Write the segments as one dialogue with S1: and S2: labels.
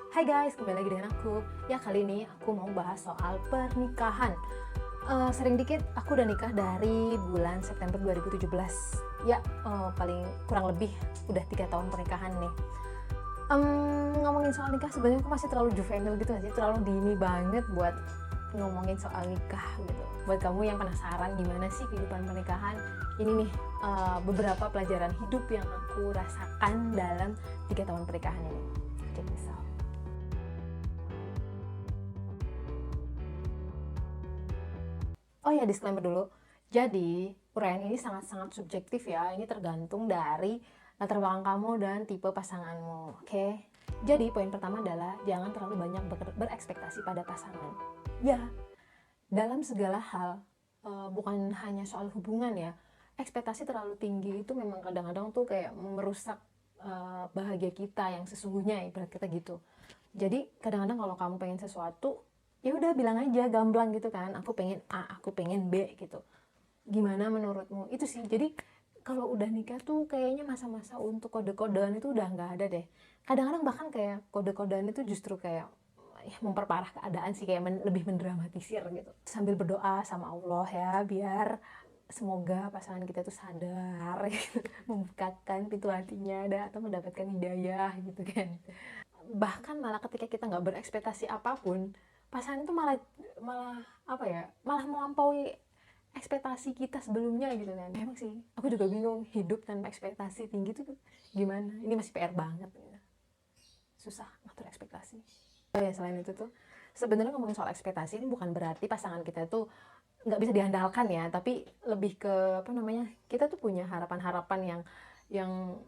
S1: Hai guys, kembali lagi dengan aku. Ya, kali ini aku mau bahas soal pernikahan. Sering dikit, aku udah nikah dari bulan September 2017. Ya, paling kurang lebih udah 3 tahun pernikahan nih. Ngomongin soal nikah sebenarnya aku masih terlalu juvenil gitu aja, terlalu dini banget buat ngomongin soal nikah gitu. Buat kamu yang penasaran gimana sih kehidupan pernikahan, ini nih beberapa pelajaran hidup yang aku rasakan dalam 3 tahun pernikahan ini. Check this out. Oh ya, disclaimer dulu. Jadi, uraian ini sangat-sangat subjektif ya. Ini tergantung dari latar belakang kamu dan tipe pasanganmu. Oke? Jadi, poin pertama adalah jangan terlalu banyak berekspektasi pada pasangan. Ya, dalam segala hal, bukan hanya soal hubungan ya. Ekspektasi terlalu tinggi itu memang kadang-kadang tuh kayak merusak bahagia kita yang sesungguhnya, ibarat kita gitu. Jadi kadang-kadang kalau kamu pengen sesuatu, ya udah bilang aja gamblang gitu kan, aku pengen A, aku pengen B gitu. Gimana menurutmu? Itu sih. Jadi kalau udah nikah tuh kayaknya masa-masa untuk kode-kodean itu udah nggak ada deh. Kadang-kadang bahkan kayak kode-kodean itu justru kayak ya, memperparah keadaan sih, kayak lebih mendramatisir gitu. Sambil berdoa sama Allah ya, biar semoga pasangan kita tuh sadar gitu, membukakan pintu hatinya atau mendapatkan hidayah gitu kan. Bahkan malah ketika kita nggak berekspektasi apapun, pasangan itu malah malah apa ya, malah melampaui ekspektasi kita sebelumnya gitu kan. Emang sih aku juga bingung, hidup tanpa ekspektasi tinggi tuh gimana. Ini masih PR banget gitu. Susah ngatur ekspektasi. Oh ya, selain itu tuh sebenarnya ngomongin soal ekspektasi ini bukan berarti pasangan kita tuh nggak bisa diandalkan ya, tapi lebih ke apa namanya, kita tuh punya harapan-harapan yang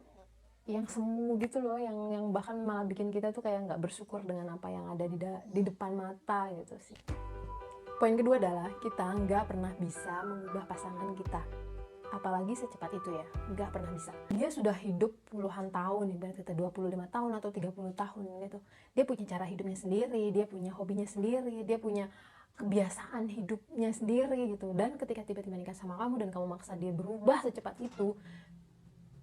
S1: yang semu gitu loh, yang bahkan malah bikin kita tuh kayak nggak bersyukur dengan apa yang ada di depan mata gitu sih. Poin kedua adalah kita nggak pernah bisa mengubah pasangan kita, apalagi secepat itu ya, nggak pernah bisa. Dia sudah hidup puluhan tahun, ibarat kita 25 tahun atau 30 tahun gitu. Dia punya cara hidupnya sendiri, dia punya hobinya sendiri, dia punya kebiasaan hidupnya sendiri gitu. Dan ketika tiba-tiba nikah sama kamu dan kamu maksa dia berubah secepat itu,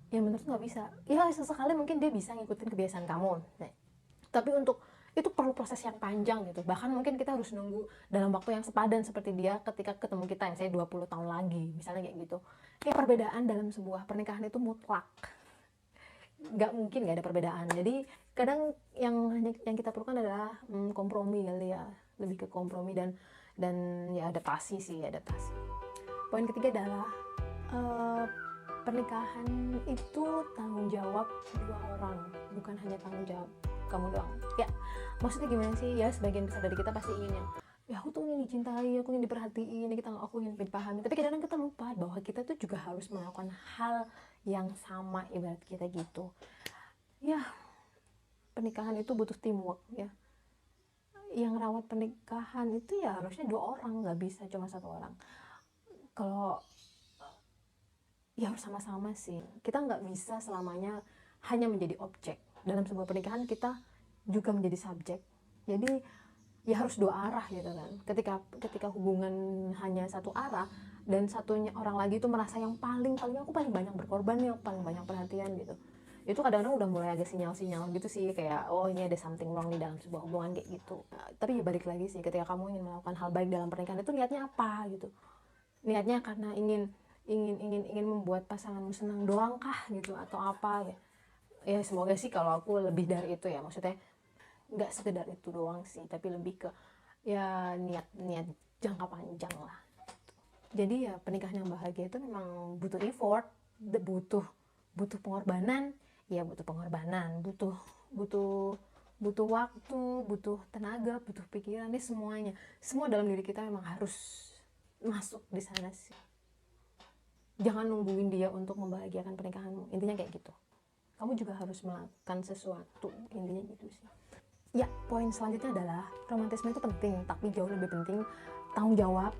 S1: ya menurut nggak bisa. Ya sesekali mungkin dia bisa ngikutin kebiasaan kamu, nah, tapi untuk itu perlu proses yang panjang gitu. Bahkan mungkin kita harus nunggu dalam waktu yang sepadan seperti dia ketika ketemu kita yang saya 20 tahun lagi misalnya kayak gitu. Ya, perbedaan dalam sebuah pernikahan itu mutlak, nggak mungkin nggak ada perbedaan. Jadi kadang yang kita perlukan adalah kompromi kali ya, lebih ke kompromi dan ya adaptasi sih, adaptasi. Poin ketiga adalah eh, pernikahan itu tanggung jawab dua orang, bukan hanya tanggung jawab kamu doang. Ya, maksudnya gimana sih? Ya, sebagian besar dari kita pasti ingin ya aku tuh ingin dicintai, aku ingin diperhatiin, aku ingin dipahami. Tapi kadang-kadang kita lupa bahwa kita tuh juga harus melakukan hal yang sama, ibarat kita gitu. Ya, pernikahan itu butuh teamwork ya. Yang rawat pernikahan itu ya harusnya dua orang, nggak bisa cuma satu orang. Kalau ya harus sama-sama sih, kita nggak bisa selamanya hanya menjadi objek dalam sebuah pernikahan. Kita juga menjadi subjek, jadi ya harus dua arah gitu kan. Ketika hubungan hanya satu arah dan satunya orang lagi itu merasa yang paling aku paling banyak berkorban, yang paling banyak perhatian gitu, itu kadang-kadang udah mulai agak sinyal-sinyal gitu sih, kayak oh ini ada something wrong di dalam sebuah hubungan kayak gitu. Tapi ya balik lagi sih, ketika kamu ingin melakukan hal baik dalam pernikahan itu niatnya apa gitu. Niatnya karena ingin membuat pasanganmu senang doang kah gitu, atau apa ya. Ya semoga sih kalau aku lebih dari itu ya, maksudnya nggak sekedar itu doang sih, tapi lebih ke ya niat jangka panjang lah. Jadi ya pernikahan yang bahagia itu memang butuh effort, butuh butuh pengorbanan. Ya butuh pengorbanan, butuh butuh butuh waktu, butuh tenaga, butuh pikiran, ini semuanya, semua dalam diri kita memang harus masuk di sana sih. Jangan nungguin dia untuk membahagiakan pernikahanmu, intinya kayak gitu. Kamu juga harus melakukan sesuatu, intinya gitu sih. Ya, poin selanjutnya adalah romantisme itu penting, tapi jauh lebih penting tanggung jawab,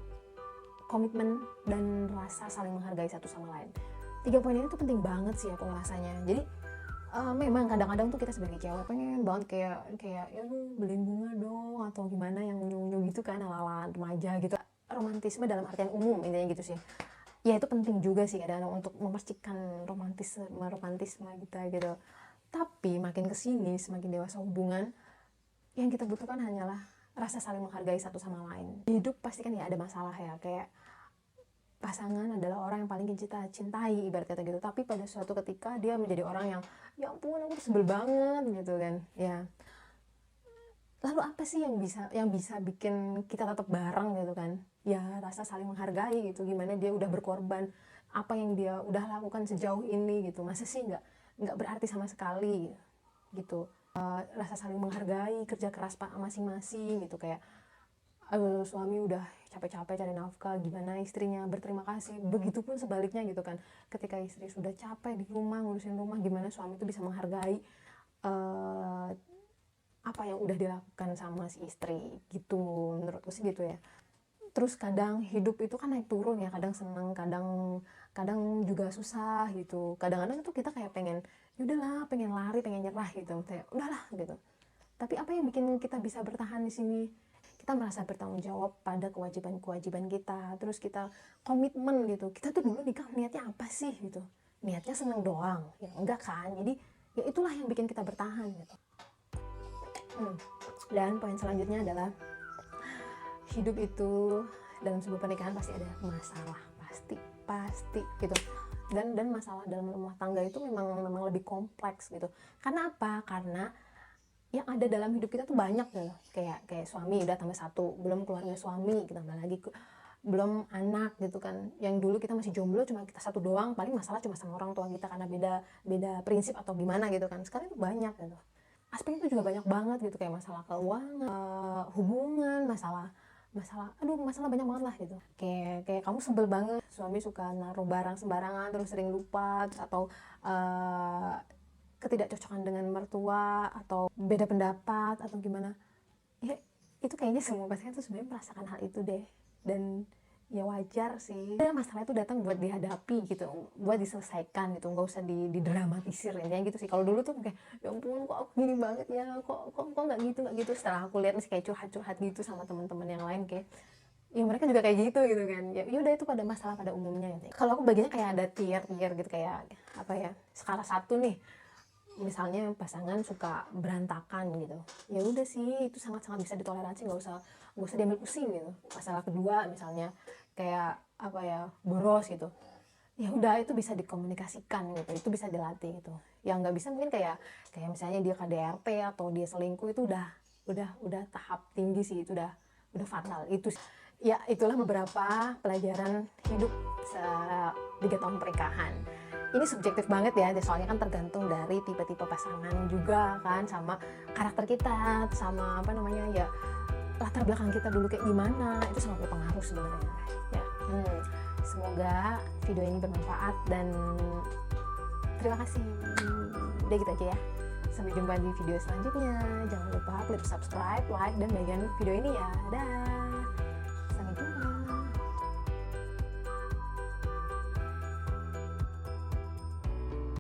S1: komitmen, dan rasa saling menghargai satu sama lain. 3 poin ini tuh penting banget sih aku ngerasanya. Jadi memang kadang-kadang tuh kita sebagai cewek pengen banget kayak ya lu beliin bunga dong atau gimana yang unyu-unyu gitu kan, ala-ala remaja gitu. Romantisme dalam artian umum intinya gitu sih. Ya itu penting juga sih kadang-kadang untuk memastikan romantisme kita gitu. Tapi makin kesini, semakin dewasa hubungan, yang kita butuhkan hanyalah rasa saling menghargai satu sama lain. Hidup pasti kan ya ada masalah ya, kayak pasangan adalah orang yang paling kita cintai ibarat kata gitu, tapi pada suatu ketika dia menjadi orang yang ya ampun aku sebel banget gitu kan ya. Lalu apa sih yang bisa bikin kita tetap bareng gitu kan? Ya rasa saling menghargai gitu. Gimana dia udah berkorban, apa yang dia udah lakukan sejauh ini gitu. Masa sih nggak berarti sama sekali gitu. Rasa saling menghargai, kerja keras masing-masing gitu, kayak suami udah capek-capek cari nafkah, gimana istrinya berterima kasih. Begitupun sebaliknya gitu kan. Ketika istri sudah capek di rumah ngurusin rumah, gimana suami itu bisa menghargai apa yang udah dilakukan sama si istri gitu, menurutku sih gitu ya. Terus kadang hidup itu kan naik turun ya, kadang seneng, kadang juga susah gitu. Kadang-kadang tuh kita kayak pengen yaudahlah, pengen lari, pengen nyerah gitu, kayak udahlah gitu. Tapi apa yang bikin kita bisa bertahan di sini? Kita merasa bertanggung jawab pada kewajiban-kewajiban kita, terus kita komitmen gitu. Kita tuh dulu nikah niatnya apa sih gitu? Niatnya seneng doang ya enggak kan? Jadi ya itulah yang bikin kita bertahan gitu. Dan poin selanjutnya adalah hidup itu dalam sebuah pernikahan pasti ada masalah, pasti gitu. Dan masalah dalam rumah tangga itu memang lebih kompleks gitu. Karena apa? Karena yang ada dalam hidup kita tuh banyak gitu. Kayak suami udah tambah satu, belum keluarga suami, kita tambah lagi belum anak gitu kan. Yang dulu kita masih jomblo cuma kita satu doang, paling masalah cuma sama orang tua kita karena beda prinsip atau gimana gitu kan. Sekarang itu banyak gitu. Aspek itu juga banyak banget gitu, kayak masalah keuangan, hubungan, masalah banyak banget lah gitu. Kayak kamu sebel banget suami suka naruh barang sembarangan, terus sering lupa, atau ketidakcocokan dengan mertua, atau beda pendapat atau gimana ya. Itu kayaknya semua pasangan tuh sebenarnya merasakan hal itu deh, dan ya wajar sih. Masalah itu datang buat dihadapi gitu, buat diselesaikan gitu, nggak usah didramatisir ya gitu sih. Kalau dulu tuh kayak ya ampun kok aku gini banget ya, kok nggak gitu. Setelah aku lihat nih kayak curhat gitu sama teman-teman yang lain, kayak ya mereka juga kayak gitu kan. Ya udah, itu pada masalah pada umumnya ya. Kalau aku baginya kayak ada tier gitu, kayak apa ya, skala 1 nih. Misalnya pasangan suka berantakan gitu, ya udah sih itu sangat bisa ditoleransi, nggak usah diambil pusing gitu. Masalah kedua misalnya kayak apa ya, boros gitu, ya udah itu bisa dikomunikasikan gitu, itu bisa dilatih gitu. Yang nggak bisa mungkin kayak misalnya dia KDRT atau dia selingkuh, itu udah tahap tinggi sih, itu udah fatal itu ya. Itulah beberapa pelajaran hidup 3 tahun pernikahan. Ini subjektif banget ya, soalnya kan tergantung dari tipe-tipe pasangan juga kan, sama karakter kita, sama apa namanya ya, latar belakang kita dulu kayak gimana, itu sangat berpengaruh sebenarnya ya. Semoga video ini bermanfaat dan terima kasih. Udah gitu aja ya, sampai jumpa di video selanjutnya. Jangan lupa klik subscribe, like, dan bagian video ini ya. Dah, sampai jumpa.